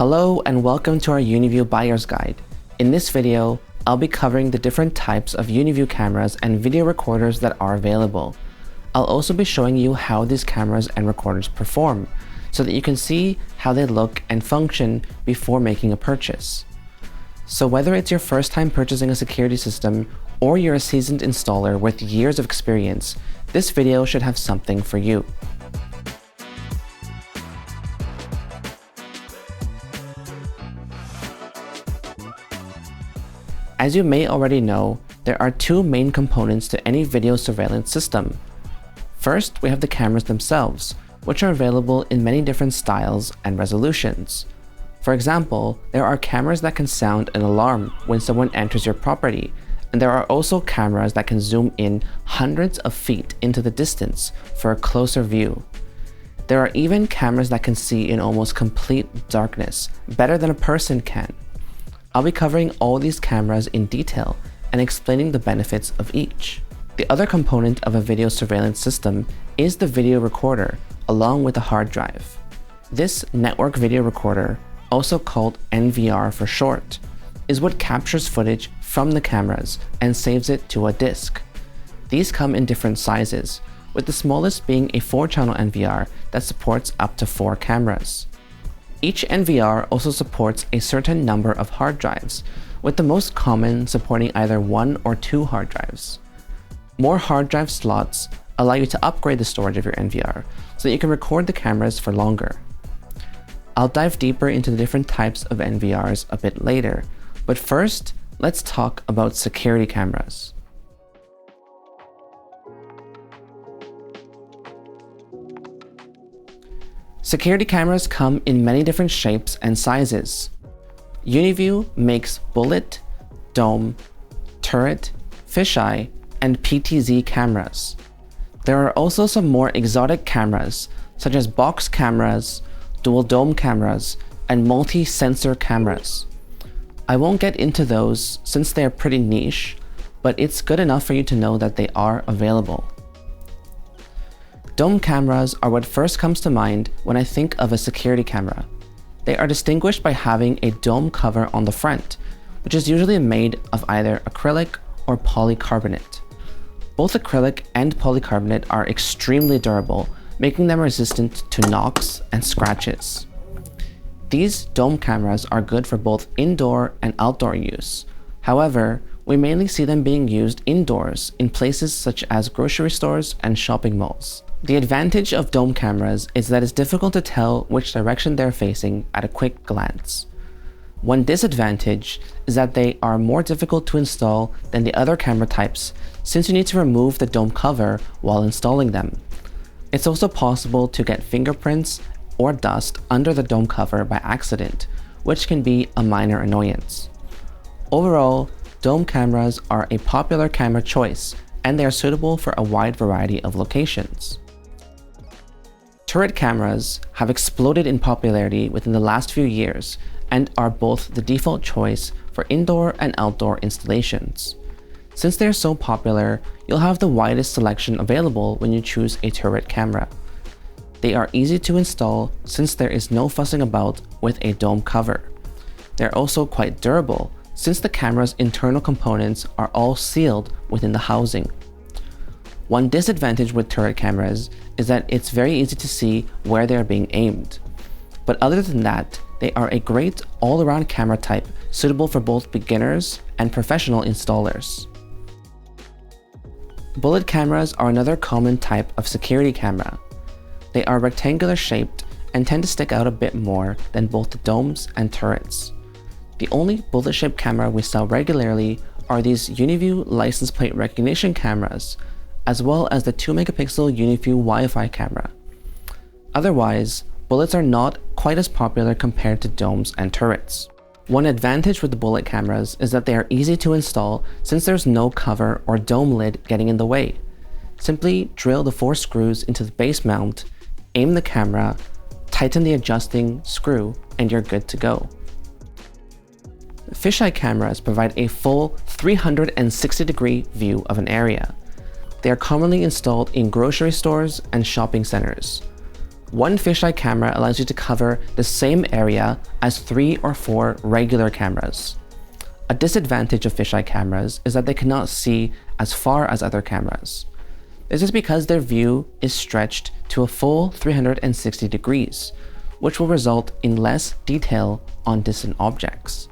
Hello and welcome to our Uniview Buyer's Guide. In this video, I'll be covering the different types of Uniview cameras and video recorders that are available. I'll also be showing you how these cameras and recorders perform, so that you can see how they look and function before making a purchase. So whether it's your first time purchasing a security system or you're a seasoned installer with years of experience, this video should have something for you. As you may already know, there are two main components to any video surveillance system. First, we have the cameras themselves, which are available in many different styles and resolutions. For example, there are cameras that can sound an alarm when someone enters your property, and there are also cameras that can zoom in hundreds of feet into the distance for a closer view. There are even cameras that can see in almost complete darkness, better than a person can. I'll be covering all these cameras in detail and explaining the benefits of each. The other component of a video surveillance system is the video recorder, along with a hard drive. This network video recorder, also called NVR for short, is what captures footage from the cameras and saves it to a disk. These come in different sizes, with the smallest being a 4-channel NVR that supports up to 4 cameras. Each NVR also supports a certain number of hard drives, with the most common supporting either 1 or 2 hard drives. More hard drive slots allow you to upgrade the storage of your NVR so that you can record the cameras for longer. I'll dive deeper into the different types of NVRs a bit later, but first, let's talk about security cameras. Security cameras come in many different shapes and sizes. Uniview makes bullet, dome, turret, fisheye, and PTZ cameras. There are also some more exotic cameras, such as box cameras, dual dome cameras, and multi-sensor cameras. I won't get into those since they are pretty niche, but it's good enough for you to know that they are available. Dome cameras are what first comes to mind when I think of a security camera. They are distinguished by having a dome cover on the front, which is usually made of either acrylic or polycarbonate. Both acrylic and polycarbonate are extremely durable, making them resistant to knocks and scratches. These dome cameras are good for both indoor and outdoor use. However, we mainly see them being used indoors in places such as grocery stores and shopping malls. The advantage of dome cameras is that it's difficult to tell which direction they're facing at a quick glance. One disadvantage is that they are more difficult to install than the other camera types, since you need to remove the dome cover while installing them. It's also possible to get fingerprints or dust under the dome cover by accident, which can be a minor annoyance. Overall, dome cameras are a popular camera choice, and they are suitable for a wide variety of locations. Turret cameras have exploded in popularity within the last few years and are both the default choice for indoor and outdoor installations. Since they're so popular, you'll have the widest selection available when you choose a turret camera. They are easy to install since there is no fussing about with a dome cover. They're also quite durable since the camera's internal components are all sealed within the housing. One disadvantage with turret cameras is that it's very easy to see where they are being aimed. But other than that, they are a great all-around camera type suitable for both beginners and professional installers. Bullet cameras are another common type of security camera. They are rectangular shaped and tend to stick out a bit more than both the domes and turrets. The only bullet-shaped camera we sell regularly are these Uniview license plate recognition cameras, as well as the 2-megapixel Uniview Wi-Fi camera. Otherwise, bullets are not quite as popular compared to domes and turrets. One advantage with the bullet cameras is that they are easy to install since there's no cover or dome lid getting in the way. Simply drill the 4 screws into the base mount, aim the camera, tighten the adjusting screw, and you're good to go. Fisheye cameras provide a full 360-degree view of an area. They are commonly installed in grocery stores and shopping centers. One fisheye camera allows you to cover the same area as 3 or 4 regular cameras. A disadvantage of fisheye cameras is that they cannot see as far as other cameras. This is because their view is stretched to a full 360 degrees, which will result in less detail on distant objects.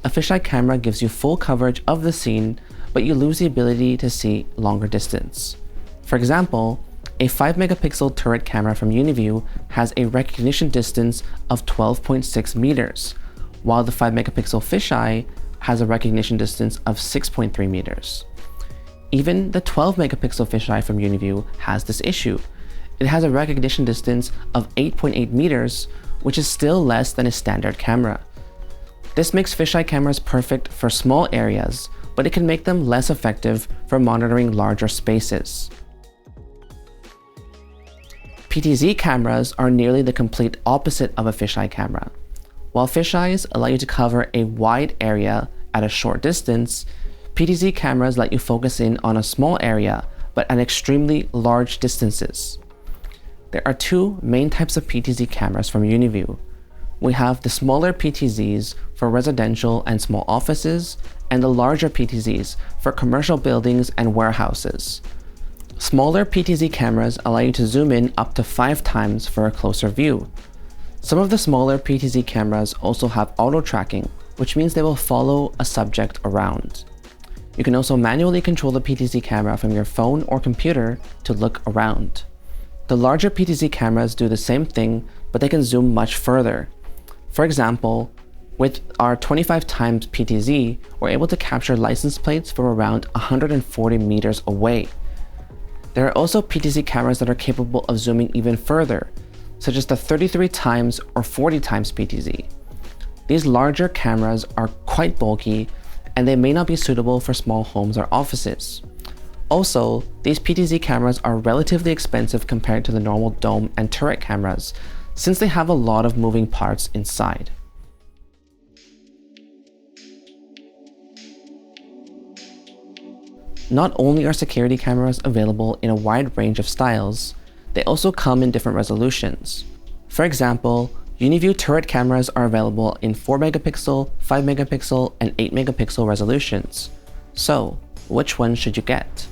A fisheye camera gives you full coverage of the scene, but you lose the ability to see longer distance. For example, a 5 megapixel turret camera from Uniview has a recognition distance of 12.6 meters, while the 5 megapixel fisheye has a recognition distance of 6.3 meters. Even the 12 megapixel fisheye from Uniview has this issue. It has a recognition distance of 8.8 meters, which is still less than a standard camera. This makes fisheye cameras perfect for small areas, but it can make them less effective for monitoring larger spaces. PTZ cameras are nearly the complete opposite of a fisheye camera. While fisheyes allow you to cover a wide area at a short distance, PTZ cameras let you focus in on a small area but at extremely large distances. There are two main types of PTZ cameras from Uniview. We have the smaller PTZs for residential and small offices, and the larger PTZs for commercial buildings and warehouses. Smaller PTZ cameras allow you to zoom in up to 5 times for a closer view. Some of the smaller PTZ cameras also have auto tracking, which means they will follow a subject around. You can also manually control the PTZ camera from your phone or computer to look around. The larger PTZ cameras do the same thing, but they can zoom much further. For example, with our 25 times PTZ, we're able to capture license plates from around 140 meters away. There are also PTZ cameras that are capable of zooming even further, such as the 33 times or 40 times PTZ. These larger cameras are quite bulky, and they may not be suitable for small homes or offices. Also, these PTZ cameras are relatively expensive compared to the normal dome and turret cameras, since they have a lot of moving parts inside. Not only are security cameras available in a wide range of styles, they also come in different resolutions. For example, Uniview turret cameras are available in 4 megapixel, 5 megapixel, and 8 megapixel resolutions. So, which one should you get?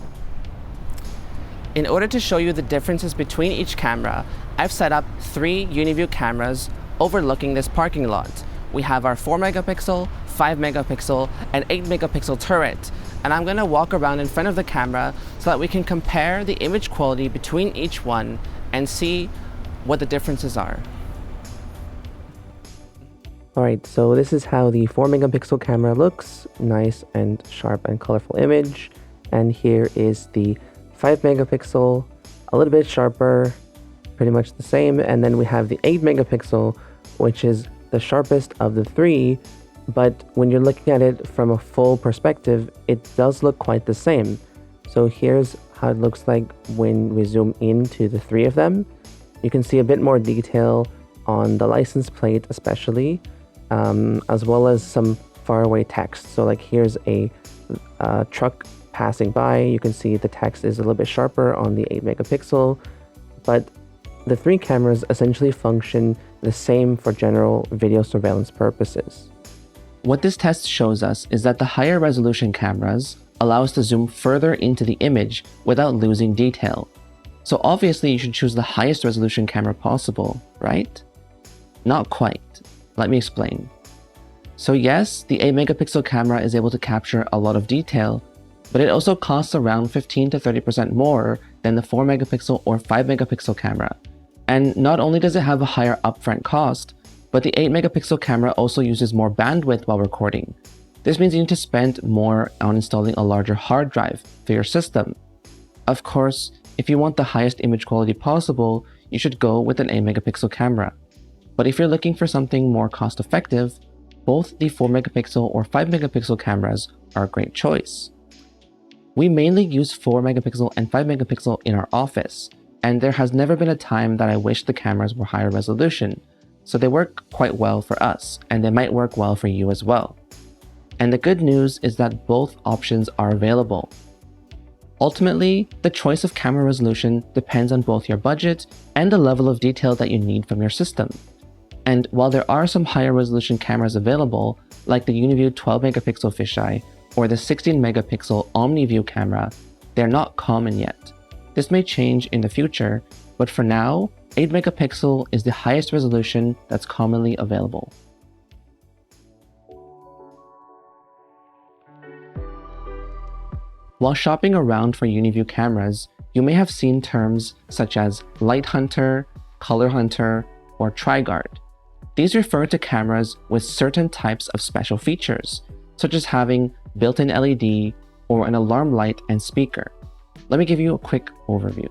In order to show you the differences between each camera, I've set up 3 Uniview cameras overlooking this parking lot. We have our 4 megapixel, 5 megapixel, and 8 megapixel turret, and I'm going to walk around in front of the camera so that we can compare the image quality between each one and see what the differences are. Alright, so this is how the 4 megapixel camera looks. Nice and sharp and colorful image. And here is the 5 megapixel, a little bit sharper, pretty much the same. And then we have the 8 megapixel, which is the sharpest of the 3. But when you're looking at it from a full perspective, it does look quite the same. So here's how it looks like when we zoom into the 3 of them. You can see a bit more detail on the license plate especially, as well as some faraway text. So like here's a truck passing by. You can see the text is a little bit sharper on the 8 megapixel, but the 3 cameras essentially function the same for general video surveillance purposes. What this test shows us is that the higher resolution cameras allow us to zoom further into the image without losing detail. So obviously you should choose the highest resolution camera possible, right? Not quite. Let me explain. So yes, the 8 megapixel camera is able to capture a lot of detail, but it also costs around 15 to 30% more than the 4 megapixel or 5 megapixel camera. And not only does it have a higher upfront cost, but the 8 megapixel camera also uses more bandwidth while recording. This means you need to spend more on installing a larger hard drive for your system. Of course, if you want the highest image quality possible, you should go with an 8 megapixel camera. But if you're looking for something more cost effective, both the 4 megapixel or 5 megapixel cameras are a great choice. We mainly use 4 megapixel and 5 megapixel in our office, and there has never been a time that I wish the cameras were higher resolution. So they work quite well for us, and they might work well for you as well. And the good news is that both options are available. Ultimately, the choice of camera resolution depends on both your budget and the level of detail that you need from your system. And while there are some higher resolution cameras available, like the Uniview 12-megapixel fisheye or the 16-megapixel Omniview camera, they're not common yet. This may change in the future, but for now, 8-megapixel is the highest resolution that's commonly available. While shopping around for Uniview cameras, you may have seen terms such as light hunter, color hunter, or tri-guard. These refer to cameras with certain types of special features, such as having built-in LED or an alarm light and speaker. Let me give you a quick overview.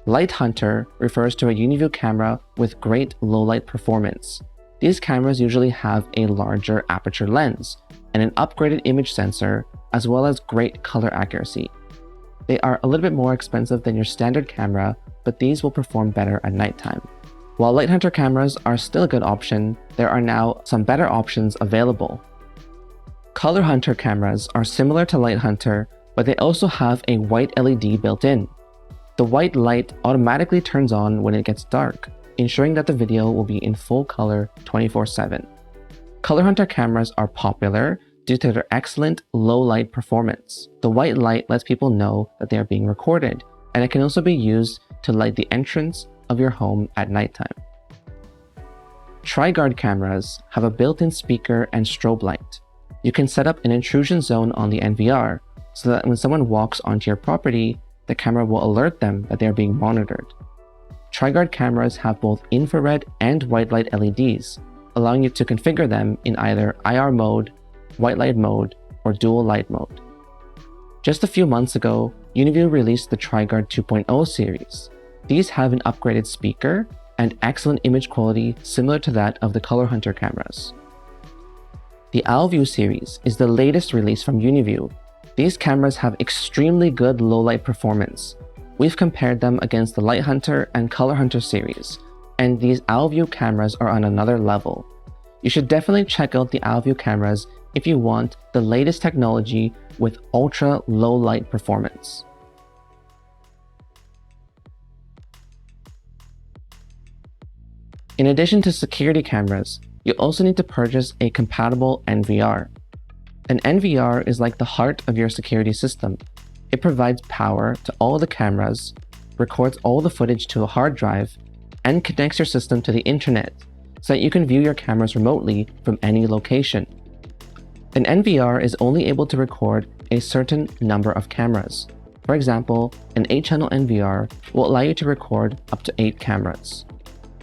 Light hunter refers to a Uniview camera with great low-light performance. These cameras usually have a larger aperture lens and an upgraded image sensor, as well as great color accuracy. They are a little bit more expensive than your standard camera, but these will perform better at nighttime. While light hunter cameras are still a good option, there are now some better options available. Color hunter cameras are similar to light hunter, but they also have a white LED built in. The white light automatically turns on when it gets dark, ensuring that the video will be in full color 24/7. Color hunter cameras are popular due to their excellent low light performance. The white light lets people know that they are being recorded, and it can also be used to light the entrance of your home at nighttime. Tri-guard cameras have a built-in speaker and strobe light. You can set up an intrusion zone on the NVR so that when someone walks onto your property, the camera will alert them that they are being monitored. Tri-guard cameras have both infrared and white light LEDs, allowing you to configure them in either IR mode, white light mode, or dual light mode. Just a few months ago, Uniview released the Tri-guard 2.0 series. These have an upgraded speaker and excellent image quality similar to that of the color hunter cameras. The Uniview series is the latest release from Uniview. These cameras have extremely good low light performance. We've compared them against the Light Hunter and Color Hunter series, and these Uniview cameras are on another level. You should definitely check out the Uniview cameras if you want the latest technology with ultra low light performance. In addition to security cameras, you also need to purchase a compatible NVR. An NVR is like the heart of your security system. It provides power to all the cameras, records all the footage to a hard drive, and connects your system to the internet so that you can view your cameras remotely from any location. An NVR is only able to record a certain number of cameras. For example, an 8-channel NVR will allow you to record up to 8 cameras.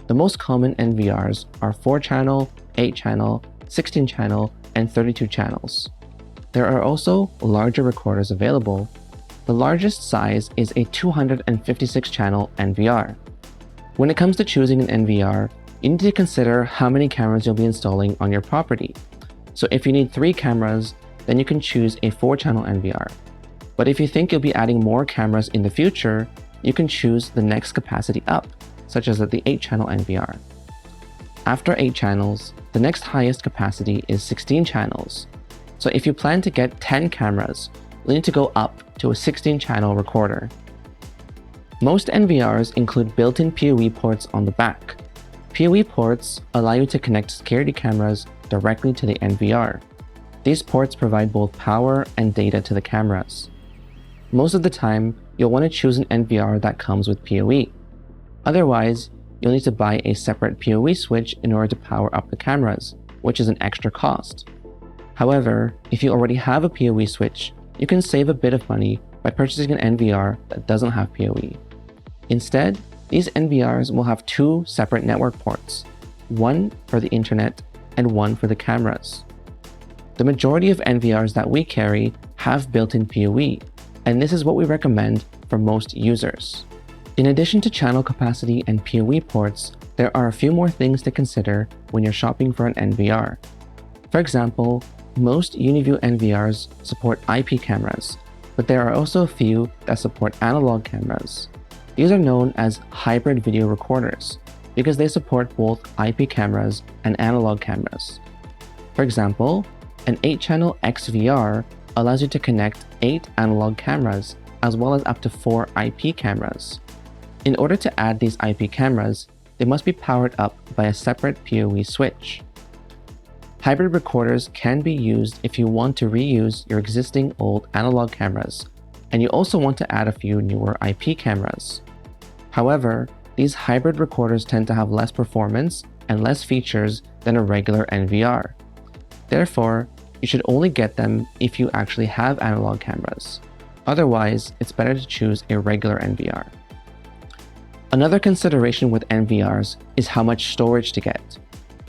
The most common NVRs are 4-channel, 8-channel, 16-channel, and 32 channels. There are also larger recorders available. The largest size is a 256-channel NVR. When it comes to choosing an NVR, you need to consider how many cameras you'll be installing on your property. So if you need 3 cameras, then you can choose a 4-channel NVR. But if you think you'll be adding more cameras in the future, you can choose the next capacity up, such as at the 8-channel NVR. After 8 channels, the next highest capacity is 16 channels. So if you plan to get 10 cameras, you'll need to go up to a 16-channel recorder. Most NVRs include built-in PoE ports on the back. PoE ports allow you to connect security cameras directly to the NVR. These ports provide both power and data to the cameras. Most of the time, you'll want to choose an NVR that comes with PoE. Otherwise, you'll need to buy a separate PoE switch in order to power up the cameras, which is an extra cost. However, if you already have a PoE switch, you can save a bit of money by purchasing an NVR that doesn't have PoE. Instead, these NVRs will have 2 separate network ports, one for the internet and one for the cameras. The majority of NVRs that we carry have built-in PoE, and this is what we recommend for most users. In addition to channel capacity and PoE ports, there are a few more things to consider when you're shopping for an NVR. For example, most Uniview NVRs support IP cameras, but there are also a few that support analog cameras. These are known as hybrid video recorders because they support both IP cameras and analog cameras. For example, an 8-channel XVR allows you to connect 8 analog cameras as well as up to 4 IP cameras. In order to add these IP cameras, they must be powered up by a separate PoE switch. Hybrid recorders can be used if you want to reuse your existing old analog cameras, and you also want to add a few newer IP cameras. However, these hybrid recorders tend to have less performance and less features than a regular NVR. Therefore, you should only get them if you actually have analog cameras. Otherwise, it's better to choose a regular NVR. Another consideration with NVRs is how much storage to get.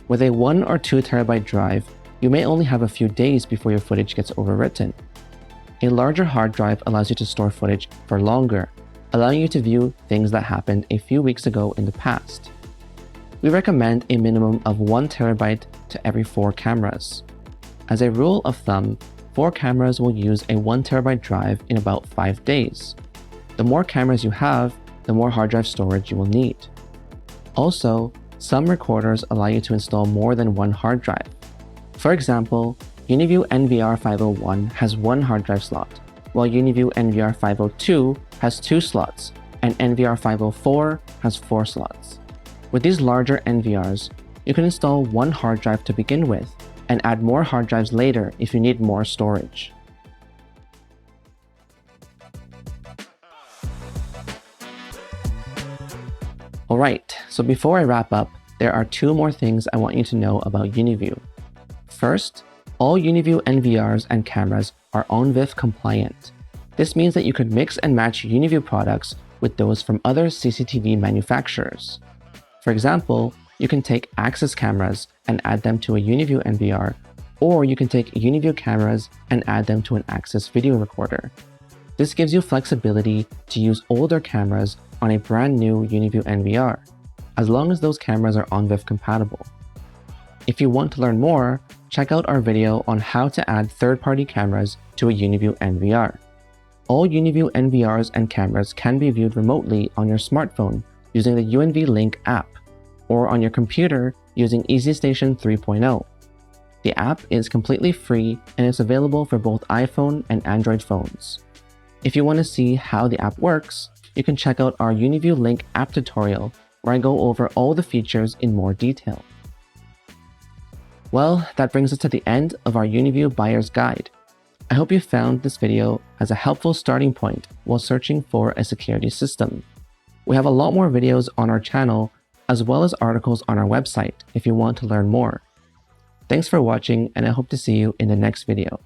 With a 1 or 2 terabyte drive, you may only have a few days before your footage gets overwritten. A larger hard drive allows you to store footage for longer, allowing you to view things that happened a few weeks ago in the past. We recommend a minimum of 1 terabyte to every 4 cameras. As a rule of thumb, 4 cameras will use a 1 terabyte drive in about 5 days. The more cameras you have, the more hard drive storage you will need. Also, some recorders allow you to install more than one hard drive. For example, Uniview NVR 501 has 1 hard drive slot, while Uniview NVR 502 has 2 slots, and NVR 504 has 4 slots. With these larger NVRs, you can install 1 hard drive to begin with, and add more hard drives later if you need more storage. Alright, so before I wrap up, there are 2 more things I want you to know about Uniview. First, all Uniview NVRs and cameras are UNV compliant. This means that you could mix and match Uniview products with those from other CCTV manufacturers. For example, you can take Axis cameras and add them to a Uniview NVR, or you can take Uniview cameras and add them to an Axis video recorder. This gives you flexibility to use older cameras on a brand new Uniview NVR, as long as those cameras are UNV compatible. If you want to learn more, check out our video on how to add third-party cameras to a Uniview NVR. All Uniview NVRs and cameras can be viewed remotely on your smartphone using the UNV Link app, or on your computer using EasyStation 3.0. The app is completely free and is available for both iPhone and Android phones. If you want to see how the app works, you can check out our Uniview Link app tutorial, where I go over all the features in more detail. Well, that brings us to the end of our Uniview Buyer's Guide. I hope you found this video as a helpful starting point while searching for a security system. We have a lot more videos on our channel, as well as articles on our website if you want to learn more. Thanks for watching, and I hope to see you in the next video.